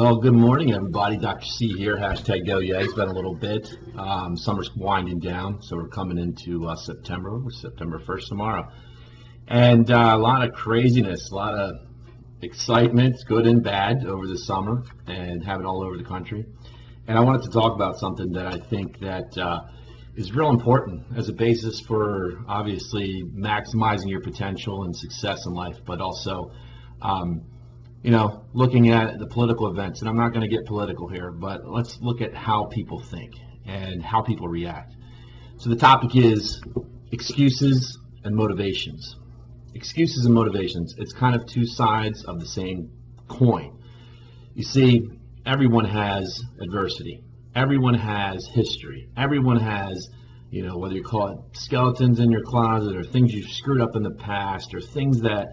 Well, good morning, everybody. Dr. C here, hashtag Go Yeah. It's been a little bit. Summer's winding down, so we're coming into September. We're September 1st tomorrow. And a lot of craziness, a lot of excitement, good and bad, over the summer, and have it all over the country. And I wanted to talk about something that I think that is real important as a basis for, obviously, maximizing your potential and success in life, but also looking at the political events. And I'm not going to get political here, but let's look at how people think and how people react. So the topic is excuses and motivations. Excuses and motivations. It's kind of two sides of the same coin. You see, everyone has adversity. Everyone has history. Everyone has, whether you call it skeletons in your closet or things you've screwed up in the past or things that,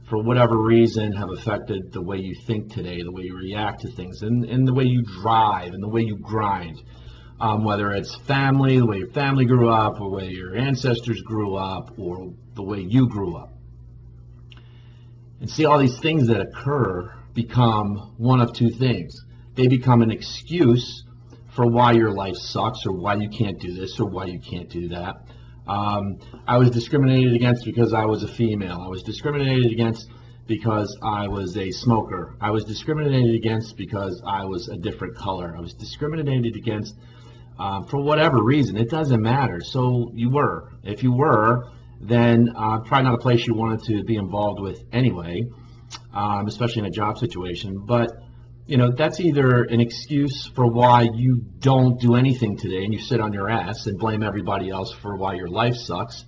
for whatever reason have affected the way you think today, the way you react to things, and the way you drive and the way you grind. Whether it's family, the way your family grew up, or the way your ancestors grew up, or the way you grew up. And see, all these things that occur become one of two things. They become an excuse for why your life sucks, or why you can't do this, or why you can't do that. I was discriminated against because I was a female. I was discriminated against because I was a smoker. I was discriminated against because I was a different color. I was discriminated against for whatever reason. It doesn't matter. So you were. If you were, then probably not a place you wanted to be involved with anyway, especially in a job situation. But that's either an excuse for why you don't do anything today and you sit on your ass and blame everybody else for why your life sucks,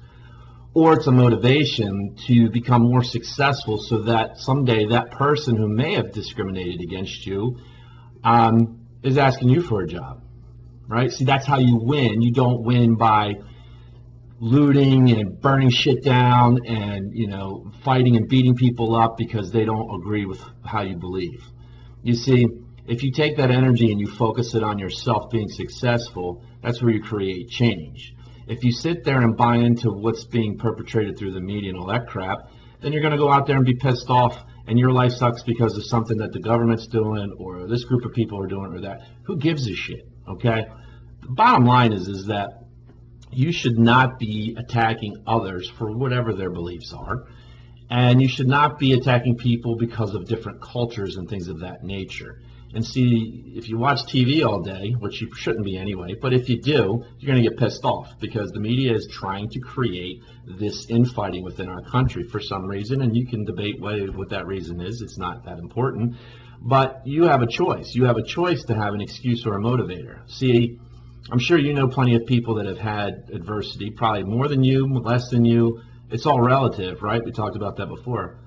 or it's a motivation to become more successful so that someday that person who may have discriminated against you is asking you for a job, right? See, that's how you win. You don't win by looting and burning shit down and, fighting and beating people up because they don't agree with how you believe. You see, if you take that energy and you focus it on yourself being successful, that's where you create change. If you sit there and buy into what's being perpetrated through the media and all that crap, then you're going to go out there and be pissed off and your life sucks because of something that the government's doing or this group of people are doing or that. Who gives a shit, okay? The bottom line is that you should not be attacking others for whatever their beliefs are. And you should not be attacking people because of different cultures and things of that nature. And see, if you watch TV all day, which you shouldn't be anyway, but if you do, you're going to get pissed off because the media is trying to create this infighting within our country for some reason, and you can debate what that reason is. It's not that important. But you have a choice. You have a choice to have an excuse or a motivator. See, I'm sure you know plenty of people that have had adversity, probably more than you, less than you. It's all relative, right? We talked about that before.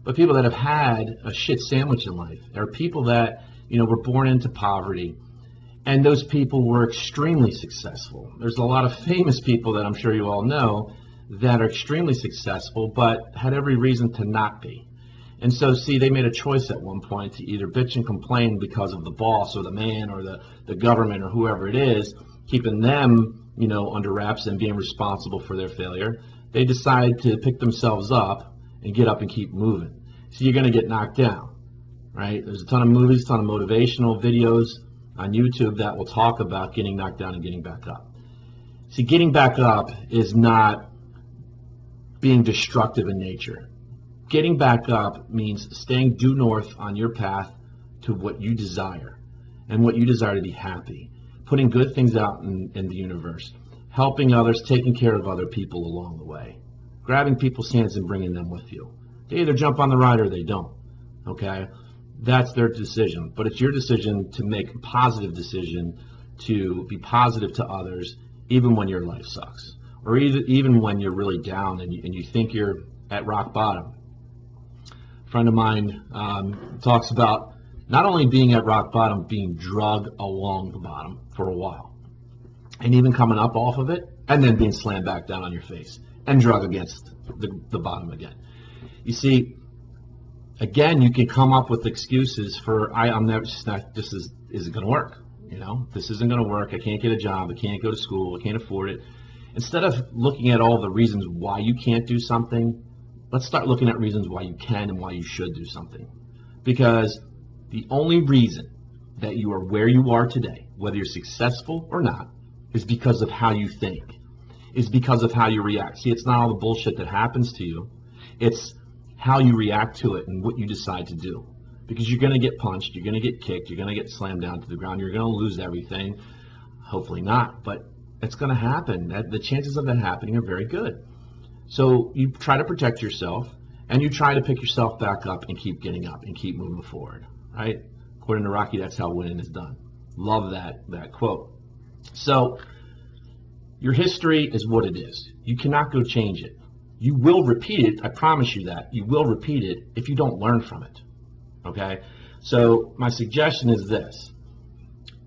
But people that have had a shit sandwich in life, there are people that, were born into poverty, and those people were extremely successful. There's a lot of famous people that I'm sure you all know that are extremely successful, but had every reason to not be. And so, see, they made a choice at one point to either bitch and complain because of the boss or the man or the government or whoever it is, keeping them, under wraps and being responsible for their failure. They decide to pick themselves up and get up and keep moving. So you're going to get knocked down, right? There's a ton of movies, a ton of motivational videos on YouTube that will talk about getting knocked down and getting back up. See, getting back up is not being destructive in nature. Getting back up means staying due north on your path to what you desire and what you desire to be happy, putting good things out in the universe, helping others, taking care of other people along the way, grabbing people's hands and bringing them with you. They either jump on the ride or they don't, okay? That's their decision, but it's your decision to make a positive decision to be positive to others even when your life sucks or even when you're really down and you think you're at rock bottom. A friend of mine talks about not only being at rock bottom, being drug along the bottom for a while. And even coming up off of it, and then being slammed back down on your face, and drug against the bottom again. You see, again, you can come up with excuses for, this isn't going to work. This isn't going to work. I can't get a job. I can't go to school. I can't afford it. Instead of looking at all the reasons why you can't do something, let's start looking at reasons why you can and why you should do something. Because The only reason that you are where you are today, whether you're successful or not, is because of how you think, is because of how you react. See, it's not all the bullshit that happens to you. It's how you react to it and what you decide to do. Because you're going to get punched, you're going to get kicked, you're going to get slammed down to the ground, you're going to lose everything. Hopefully not, but it's going to happen. The chances of that happening are very good. So you try to protect yourself, and you try to pick yourself back up and keep getting up and keep moving forward, right? According to Rocky, that's how winning is done. Love that quote. So your history is what it is. You cannot go change it. You will repeat it. I promise you that. You will repeat it if you don't learn from it, okay? So my suggestion is this.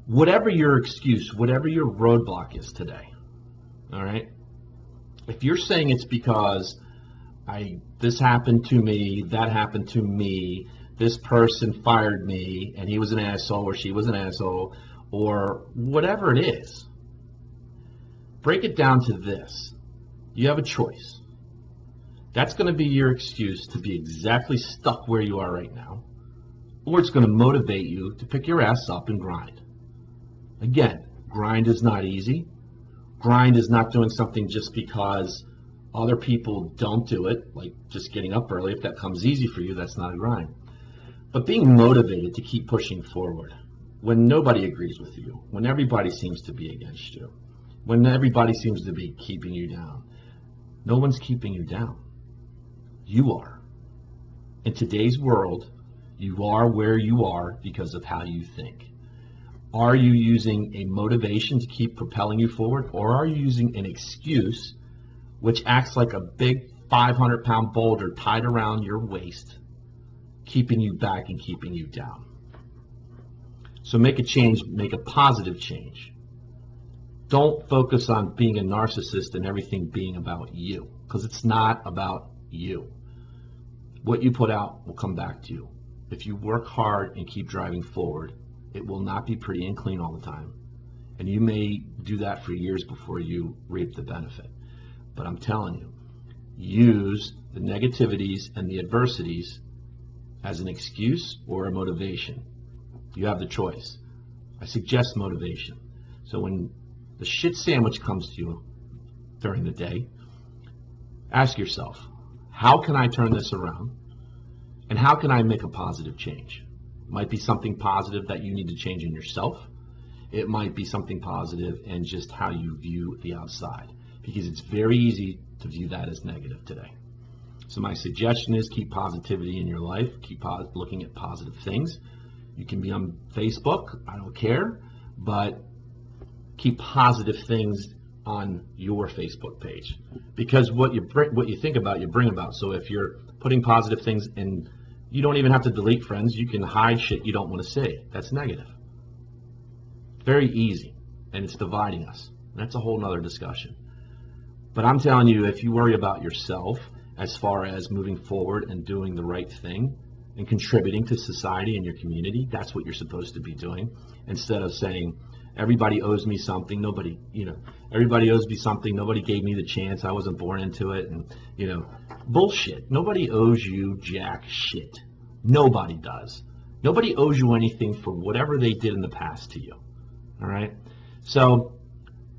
Whatever your excuse, whatever your roadblock is today, all right? If you're saying it's because this happened to me, that happened to me, this person fired me, and he was an asshole or she was an asshole, or whatever it is, break it down to this. You have a choice. That's going to be your excuse to be exactly stuck where you are right now, or it's going to motivate you to pick your ass up and grind. Again, grind is not easy. Grind is not doing something just because other people don't do it, like just getting up early. If that comes easy for you, that's not a grind. But being motivated to keep pushing forward when nobody agrees with you, when everybody seems to be against you, when everybody seems to be keeping you down. No one's keeping you down. You are. In today's world, you are where you are because of how you think. Are you using a motivation to keep propelling you forward, or are you using an excuse which acts like a big 500-pound boulder tied around your waist, keeping you back and keeping you down? So make a change, make a positive change. Don't focus on being a narcissist and everything being about you, because it's not about you. What you put out will come back to you. If you work hard and keep driving forward, it will not be pretty and clean all the time. And you may do that for years before you reap the benefit. But I'm telling you, use the negativities and the adversities as an excuse or a motivation. You have the choice. I suggest motivation. So when the shit sandwich comes to you during the day, ask yourself, how can I turn this around? And how can I make a positive change? It might be something positive that you need to change in yourself. It might be something positive in just how you view the outside, because it's very easy to view that as negative today. So my suggestion is keep positivity in your life. Keep looking at positive things. You can be on Facebook, I don't care, but keep positive things on your Facebook page, because what you think about, you bring about. So if you're putting positive things in, you don't even have to delete friends. You can hide shit you don't want to see. That's negative. Very easy, and it's dividing us. That's a whole nother discussion. But I'm telling you, if you worry about yourself as far as moving forward and doing the right thing and contributing to society and your community, that's what you're supposed to be doing, instead of saying, everybody owes me something, everybody owes me something, nobody gave me the chance, I wasn't born into it, and, bullshit. Nobody owes you jack shit. Nobody does. Nobody owes you anything for whatever they did in the past to you, all right? So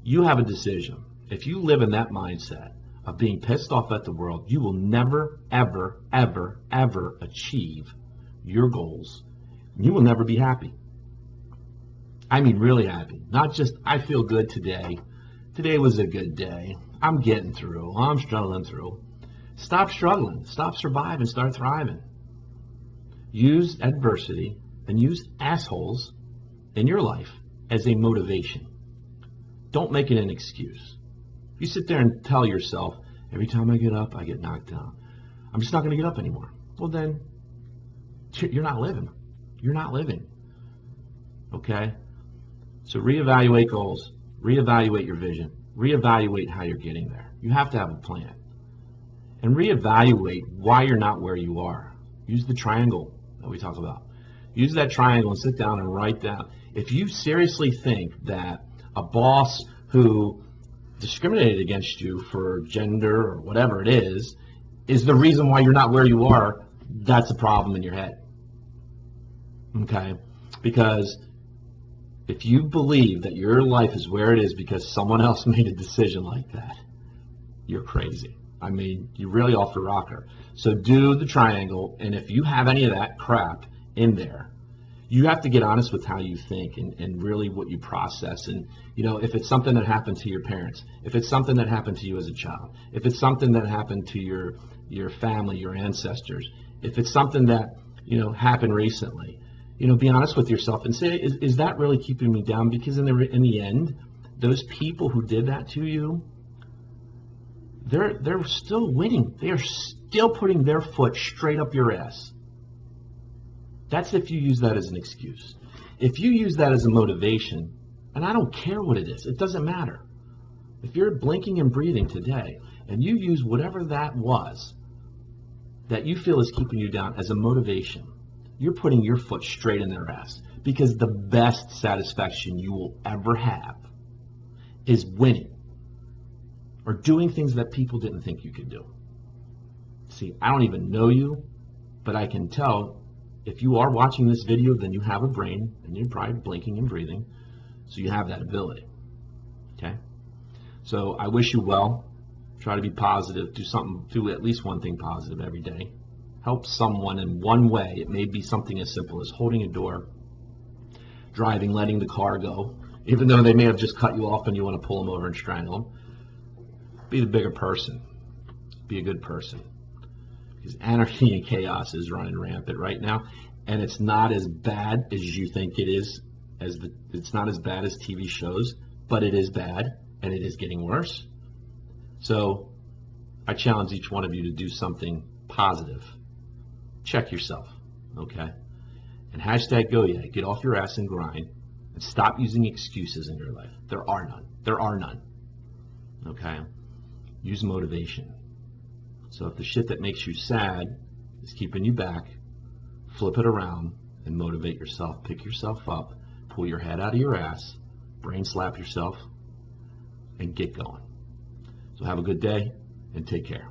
you have a decision. If you live in that mindset of being pissed off at the world, you will never, ever, ever, ever achieve your goals. You will never be happy. I mean, really happy. Not just, I feel good today. Today was a good day. I'm getting through. I'm struggling through. Stop struggling. Stop surviving. Start thriving. Use adversity and use assholes in your life as a motivation. Don't make it an excuse. You sit there and tell yourself, every time I get up, I get knocked down. I'm just not going to get up anymore. Well, then, you're not living. You're not living. Okay? So reevaluate goals, reevaluate your vision, reevaluate how you're getting there. You have to have a plan. And reevaluate why you're not where you are. Use the triangle that we talk about. Use that triangle and sit down and write down. If you seriously think that a boss who discriminated against you for gender or whatever it is the reason why you're not where you are, that's a problem in your head. okay? Because if you believe that your life is where it is because someone else made a decision like that, you're crazy. I mean, you're really off the rocker. So do the triangle, and if you have any of that crap in there, you have to get honest with how you think and really what you process. And, you know, if it's something that happened to your parents, if it's something that happened to you as a child, if it's something that happened to your family, your ancestors, if it's something that, you know, happened recently, you know, be honest with yourself and say, is that really keeping me down? Because in the end, those people who did that to you, they're still winning. They are still putting their foot straight up your ass. That's if you use that as an excuse. If you use that as a motivation, and I don't care what it is, it doesn't matter. If you're blinking and breathing today, and you use whatever that was that you feel is keeping you down as a motivation, you're putting your foot straight in their ass. Because the best satisfaction you will ever have is winning or doing things that people didn't think you could do. See, I don't even know you, but I can tell if you are watching this video, then you have a brain and you're probably blinking and breathing, so you have that ability. Okay? So I wish you well. Try to be positive. Do at least one thing positive every day. Help someone in one way. It may be something as simple as holding a door, driving, letting the car go, even though they may have just cut you off and you want to pull them over and strangle them. Be the bigger person. Be a good person. Because anarchy and chaos is running rampant right now, and it's not as bad as you think it is. It's not as bad as TV shows, but it is bad, and it is getting worse. So I challenge each one of you to do something positive. Check yourself, okay? And hashtag go yeah, get off your ass and grind, and stop using excuses in your life. There are none. There are none. Okay? Use motivation. So if the shit that makes you sad is keeping you back, flip it around and motivate yourself. Pick yourself up, pull your head out of your ass, brain slap yourself, and get going. So have a good day and take care.